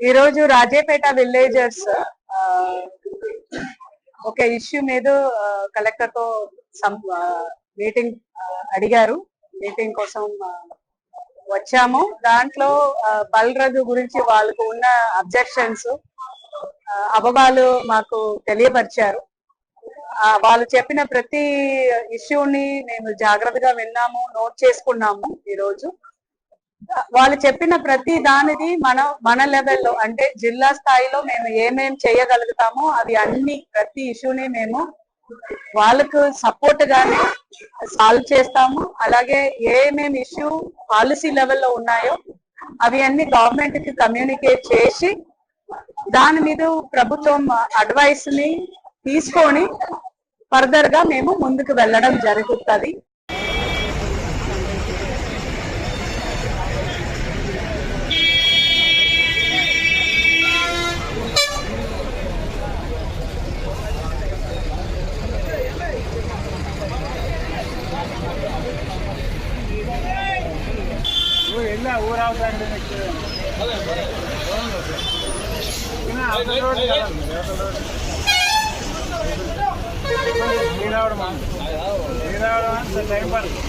ఈ రోజు రాజేపేట విలేజర్స్ ఒక ఇష్యూ మీద కలెక్టర్ తో మీటింగ్ అడిగారు. మీటింగ్ కోసం వచ్చాము. దాంట్లో బల్రజు గురించి వాళ్ళకు ఉన్న అబ్జెక్షన్స్ అభవాలు మాకు తెలియపరిచారు. వాళ్ళు చెప్పిన ప్రతి ఇష్యూని మేము జాగ్రత్తగా విన్నాము, నోట్ చేసుకున్నాము. ఈ రోజు వాళ్ళు చెప్పిన ప్రతి దానిది మన లెవెల్లో అంటే జిల్లా స్థాయిలో మేము ఏమేం చేయగలుగుతామో అవి అన్ని ప్రతి ఇష్యూని మేము వాళ్ళకు సపోర్ట్ గానే సాల్వ్ చేస్తాము. అలాగే ఏమేమి ఇష్యూ పాలసీ లెవెల్లో ఉన్నాయో అవి అన్ని గవర్నమెంట్ కి కమ్యూనికేట్ చేసి దాని మీద ప్రభుత్వం అడ్వైస్ ని తీసుకొని ఫర్దర్ గా మేము ముందుకు వెళ్ళడం జరుగుతుంది. టైం పడుతుంది.